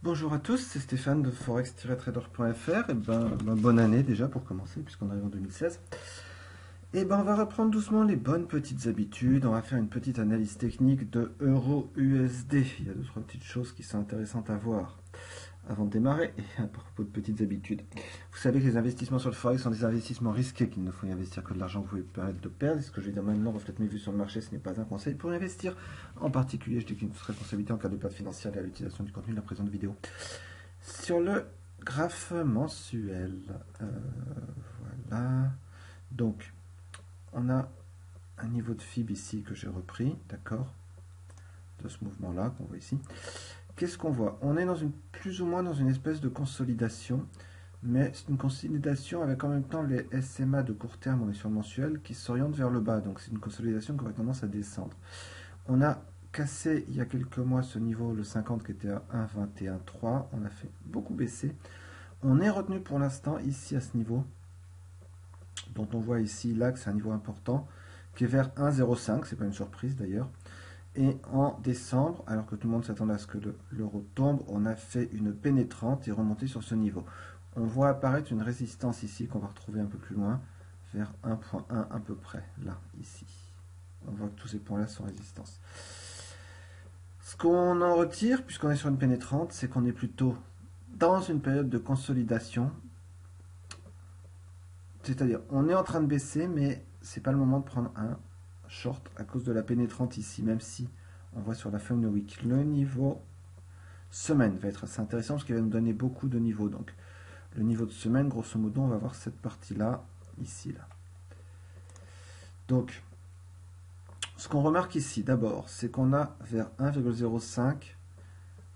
Bonjour à tous, c'est Stéphane de forex-trader.fr. Bonne année déjà pour commencer, puisqu'on arrive en 2016. On va reprendre doucement les bonnes petites habitudes. On va faire une petite analyse technique de Euro-USD. Il y a deux, trois petites choses qui sont intéressantes à voir avant de démarrer. Et à propos de petites habitudes, vous savez que les investissements sur le forex sont des investissements risqués, qu'il ne faut y investir que de l'argent que vous pouvez permettre de perdre. Et ce que je vais dire maintenant reflète mes vues sur le marché, ce n'est pas un conseil pour investir. En particulier, je dis qu'une responsabilité en cas de perte financière et à l'utilisation du contenu de la présente vidéo. Sur le graphe mensuel, voilà. Donc, on a un niveau de FIB ici que j'ai repris, d'accord, de ce mouvement-là qu'on voit ici. Qu'est-ce qu'on voit? On est plus ou moins dans une espèce de consolidation, mais c'est une consolidation avec en même temps les SMA de court terme, on est sur le mensuel, qui s'orientent vers le bas. Donc c'est une consolidation qui aurait tendance à descendre. On a cassé il y a quelques mois ce niveau, le 50 qui était à 1,21,3. On a fait beaucoup baisser. On est retenu pour l'instant ici à ce niveau, dont on voit ici là que c'est un niveau important, qui est vers 1,05, c'est pas une surprise d'ailleurs. Et en décembre, alors que tout le monde s'attendait à ce que l'euro tombe, on a fait une pénétrante et remonté sur ce niveau. On voit apparaître une résistance ici qu'on va retrouver un peu plus loin, vers 1,1 à peu près, là, ici. On voit que tous ces points-là sont résistance. Ce qu'on en retire, puisqu'on est sur une pénétrante, c'est qu'on est plutôt dans une période de consolidation. C'est-à-dire, on est en train de baisser, mais c'est pas le moment de prendre un short à cause de la pénétrante ici, même si on voit sur la fin de week. Le niveau semaine va être assez intéressant parce qu'il va nous donner beaucoup de niveaux. Donc, le niveau de semaine, grosso modo, on va voir cette partie-là, ici, là. Donc, ce qu'on remarque ici, d'abord, c'est qu'on a vers 1,05,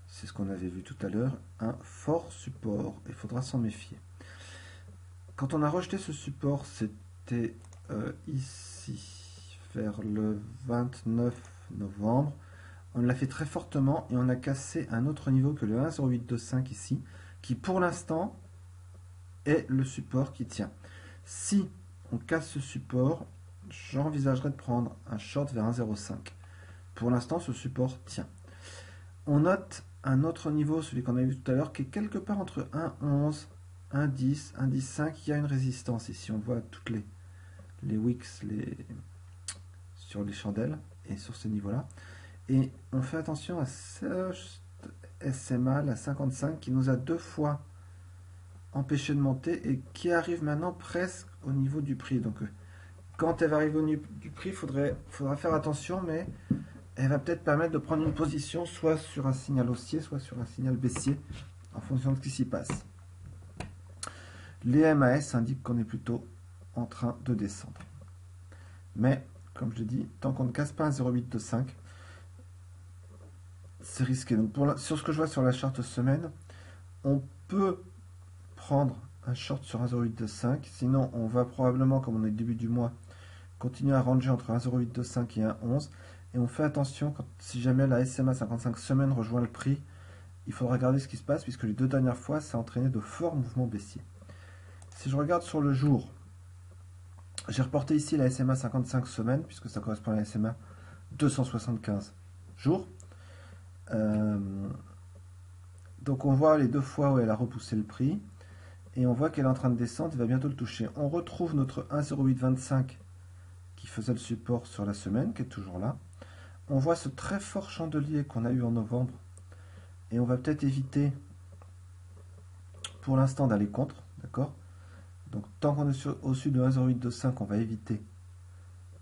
c'est ce qu'on avait vu tout à l'heure, un fort support. Il faudra s'en méfier. Quand on a rejeté ce support, c'était ici, vers le 29 novembre. On l'a fait très fortement et on a cassé un autre niveau que le 1,0825 ici, qui pour l'instant est le support qui tient. Si on casse ce support, j'envisagerais de prendre un short vers 1,05. Pour l'instant, ce support tient. On note un autre niveau, celui qu'on a vu tout à l'heure, qui est quelque part entre 1,11, 1,10, 1,15. Il y a une résistance ici. On voit toutes les wicks sur les chandelles et sur ce niveau-là. Et on fait attention à ce SMA, la 55, qui nous a deux fois empêché de monter et qui arrive maintenant presque au niveau du prix. Donc quand elle va arriver au niveau du prix, faudra faire attention, mais elle va peut-être permettre de prendre une position soit sur un signal haussier, soit sur un signal baissier, en fonction de ce qui s'y passe. Les MAS indiquent qu'on est plutôt en train de descendre. Mais, comme je l'ai dit, tant qu'on ne casse pas un 0,825, c'est risqué. Donc sur ce que je vois sur la charte semaine, on peut prendre un short sur 1,0825. Sinon, on va probablement, comme on est au début du mois, continuer à ranger entre 1,0825 et 1,11. Et on fait attention, si jamais la SMA 55 semaines rejoint le prix, il faudra regarder ce qui se passe, puisque les deux dernières fois, ça a entraîné de forts mouvements baissiers. Si je regarde sur le jour, j'ai reporté ici la SMA 55 semaines, puisque ça correspond à la SMA 275 jours. Donc on voit les deux fois où elle a repoussé le prix, et on voit qu'elle est en train de descendre, il va bientôt le toucher. On retrouve notre 1,0825 qui faisait le support sur la semaine, qui est toujours là. On voit ce très fort chandelier qu'on a eu en novembre, et on va peut-être éviter pour l'instant d'aller contre, d'accord? Donc tant qu'on est au-dessus de 1,0825, on va éviter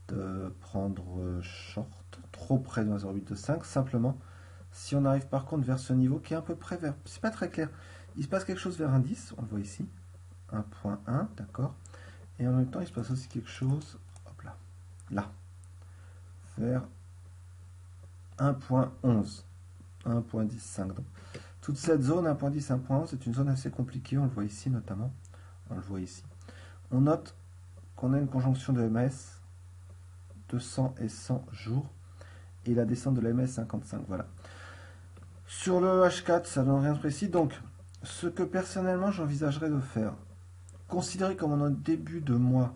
de prendre short trop près de 1,0825. Simplement, si on arrive par contre vers ce niveau qui est à peu près vers, c'est pas très clair, il se passe quelque chose vers un 10, on le voit ici, 1.1, d'accord, et en même temps il se passe aussi quelque chose, hop là, vers 1.11, 1.105. Donc toute cette zone 1.10, 1.11 est une zone assez compliquée, on le voit ici notamment, on le voit ici. On note qu'on a une conjonction de MAS 200 et 100 jours et la descente de la MS 55, voilà. Sur le H4, ça ne donne rien de précis, donc ce que personnellement j'envisagerais de faire, considérer comme on est au début de mois,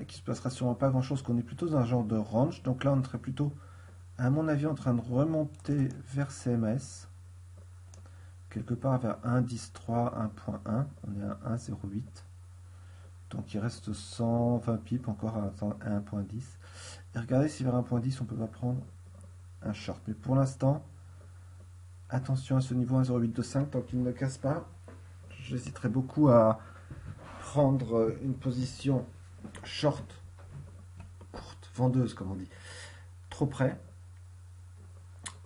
qui se passera sûrement pas grand chose, qu'on est plutôt dans un genre de range, donc là on serait plutôt, à mon avis, en train de remonter vers CMS. quelque part vers 1,103, 1.1. On est à 1,08. Donc il reste 120 pips encore à 1.10. Et regardez si vers 1.10 on peut pas prendre un short. Mais pour l'instant, attention à ce niveau 1,0825 tant qu'il ne casse pas. J'hésiterai beaucoup à prendre une position short, courte, vendeuse comme on dit, trop près.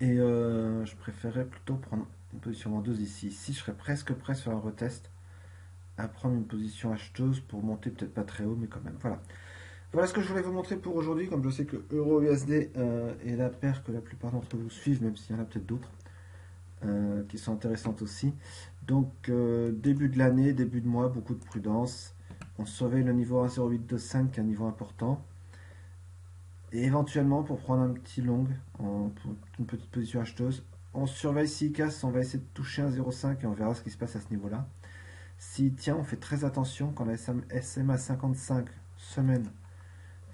Et je préférerais plutôt prendre une position vendeuse ici. Ici, je serais presque prêt sur un retest à prendre une position acheteuse pour monter peut-être pas très haut, mais quand même. Voilà. Voilà ce que je voulais vous montrer pour aujourd'hui. Comme je sais que Euro-USD est la paire que la plupart d'entre vous suivent, même s'il y en a peut-être d'autres qui sont intéressantes aussi. Donc, début de l'année, début de mois, beaucoup de prudence. On surveille le niveau 1,0825 qui est un niveau important. Et éventuellement, pour prendre un petit long, pour une petite position acheteuse, on surveille s'il casse, on va essayer de toucher 1,05 et on verra ce qui se passe à ce niveau-là. S'il tient, on fait très attention quand la SMA 55 semaines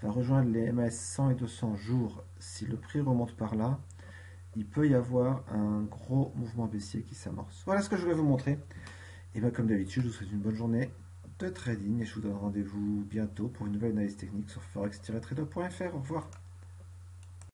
va rejoindre les MAS 100 et 200 jours. Si le prix remonte par là, il peut y avoir un gros mouvement baissier qui s'amorce. Voilà ce que je voulais vous montrer. Et bien comme d'habitude, je vous souhaite une bonne journée de trading et je vous donne rendez-vous bientôt pour une nouvelle analyse technique sur forex-trader.fr. Au revoir.